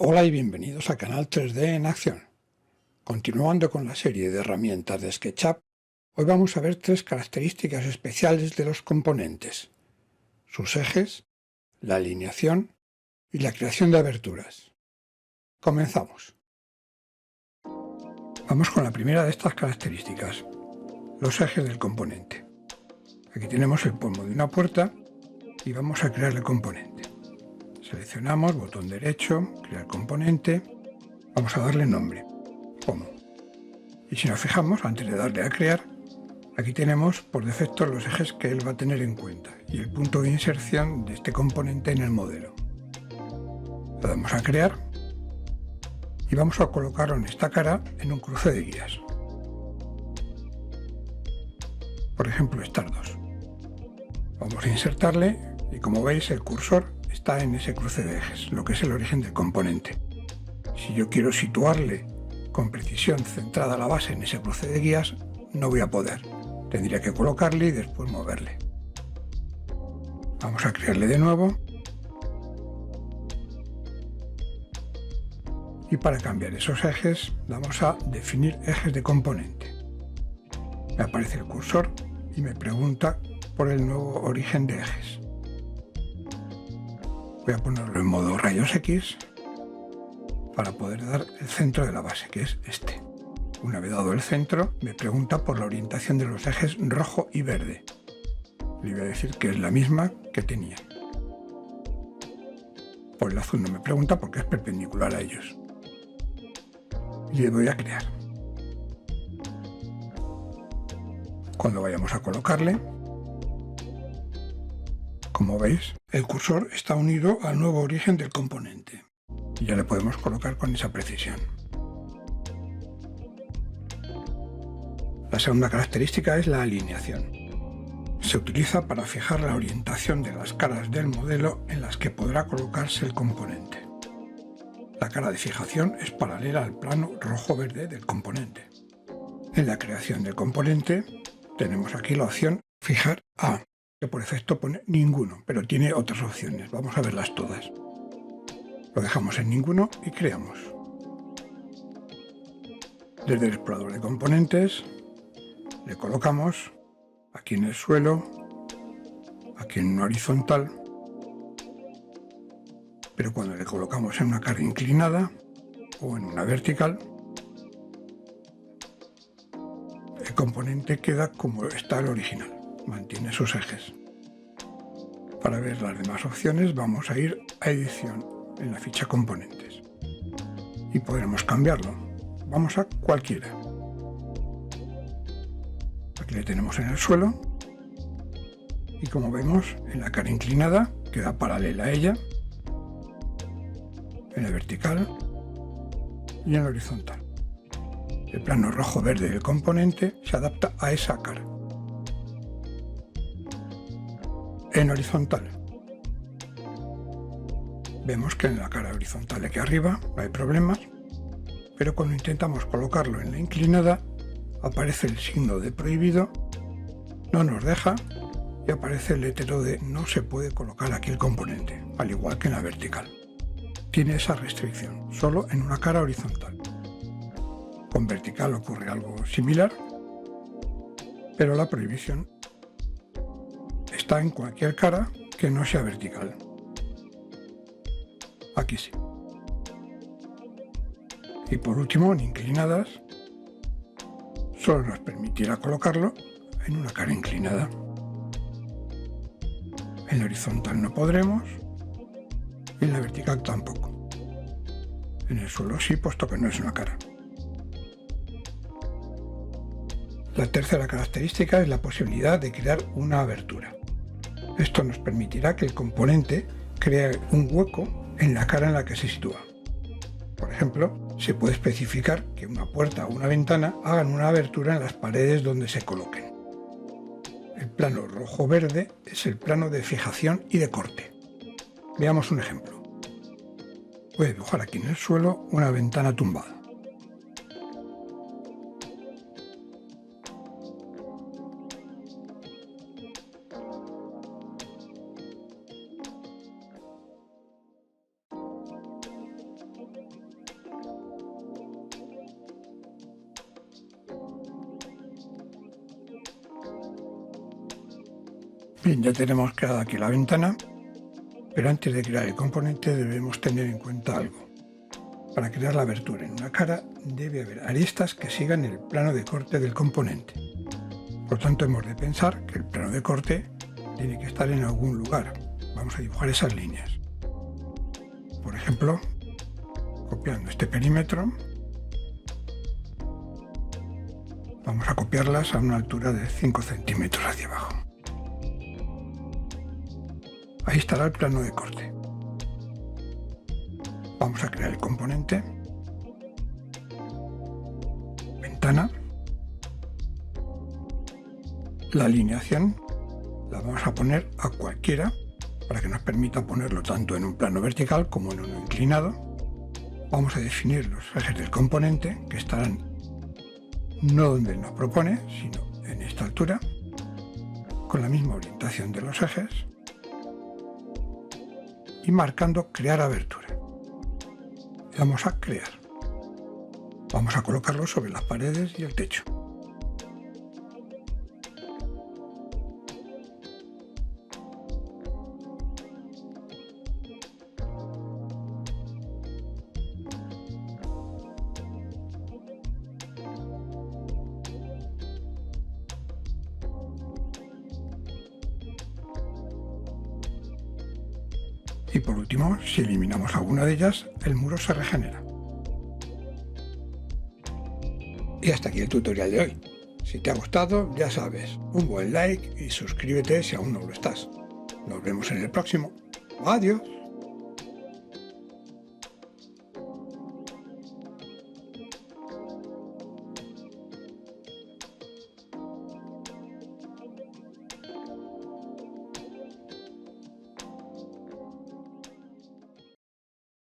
Hola y bienvenidos a Canal 3D en Acción. Continuando con la serie de herramientas de SketchUp, hoy vamos a ver tres características especiales de los componentes: sus ejes, la alineación y la creación de aberturas. Comenzamos. Vamos con la primera de estas características, los ejes del componente. Aquí tenemos el pomo de una puerta y vamos a crear el componente. Seleccionamos, botón derecho, crear componente, vamos a darle nombre, pomo. Y si nos fijamos, antes de darle a crear, aquí tenemos por defecto los ejes que él va a tener en cuenta y el punto de inserción de este componente en el modelo. Le damos a crear y vamos a colocarlo en esta cara en un cruce de guías. Por ejemplo, estas dos. Vamos a insertarle y, como veis, el cursor está en ese cruce de ejes, lo que es el origen del componente. Si yo quiero situarle con precisión centrada la base en ese cruce de guías, no voy a poder. Tendría que colocarle y después moverle. Vamos a crearle de nuevo. Y para cambiar esos ejes, vamos a definir ejes de componente. Me aparece el cursor y me pregunta por el nuevo origen de ejes. Voy a ponerlo en modo rayos X para poder dar el centro de la base, que es este. Una vez dado el centro, me pregunta por la orientación de los ejes rojo y verde. Le voy a decir que es la misma que tenía. Por el azul no me pregunta porque es perpendicular a ellos. Y le doy a crear. Cuando vayamos a colocarle, como veis, el cursor está unido al nuevo origen del componente. Y ya le podemos colocar con esa precisión. La segunda característica es la alineación. Se utiliza para fijar la orientación de las caras del modelo en las que podrá colocarse el componente. La cara de fijación es paralela al plano rojo-verde del componente. En la creación del componente tenemos aquí la opción Fijar a, que por defecto pone ninguno, pero tiene otras opciones. Vamos a verlas todas. Lo dejamos en ninguno y creamos. Desde el explorador de componentes le colocamos aquí en el suelo, aquí en una horizontal, pero cuando le colocamos en una cara inclinada o en una vertical, el componente queda como está el original, mantiene sus ejes. Para ver las demás opciones vamos a ir a edición en la ficha componentes y podremos cambiarlo. Vamos a cualquiera. Aquí le tenemos en el suelo y, como vemos, en la cara inclinada queda paralela a ella, en la vertical y en la horizontal. El plano rojo-verde del componente se adapta a esa cara. En horizontal vemos que en la cara horizontal de aquí arriba no hay problemas, pero cuando intentamos colocarlo en la inclinada aparece el signo de prohibido, no nos deja y aparece el letrero de no se puede colocar aquí el componente, al igual que en la vertical. Tiene esa restricción, solo en una cara horizontal. Con vertical ocurre algo similar, pero la prohibición está en cualquier cara que no sea vertical. Aquí sí. Y por último, en inclinadas, solo nos permitirá colocarlo en una cara inclinada. En la horizontal no podremos y en la vertical tampoco. En el suelo sí, puesto que no es una cara. La tercera característica es la posibilidad de crear una abertura. Esto nos permitirá que el componente cree un hueco en la cara en la que se sitúa. Por ejemplo, se puede especificar que una puerta o una ventana hagan una abertura en las paredes donde se coloquen. El plano rojo-verde es el plano de fijación y de corte. Veamos un ejemplo. Voy a dibujar aquí en el suelo una ventana tumbada. Bien, ya tenemos creada aquí la ventana, pero antes de crear el componente debemos tener en cuenta algo. Para crear la abertura en una cara debe haber aristas que sigan el plano de corte del componente. Por tanto, hemos de pensar que el plano de corte tiene que estar en algún lugar. Vamos a dibujar esas líneas. Por ejemplo, copiando este perímetro, vamos a copiarlas a una altura de 5 centímetros hacia abajo. Ahí estará el plano de corte. Vamos a crear el componente, ventana, la alineación la vamos a poner a cualquiera para que nos permita ponerlo tanto en un plano vertical como en uno inclinado. Vamos a definir los ejes del componente que estarán no donde nos propone, sino en esta altura, con la misma orientación de los ejes y marcando crear abertura. Vamos a crear. Vamos a colocarlo sobre las paredes y el techo. Y por último, si eliminamos alguna de ellas, el muro se regenera. Y hasta aquí el tutorial de hoy. Si te ha gustado, ya sabes, un buen like y suscríbete si aún no lo estás. Nos vemos en el próximo. Adiós.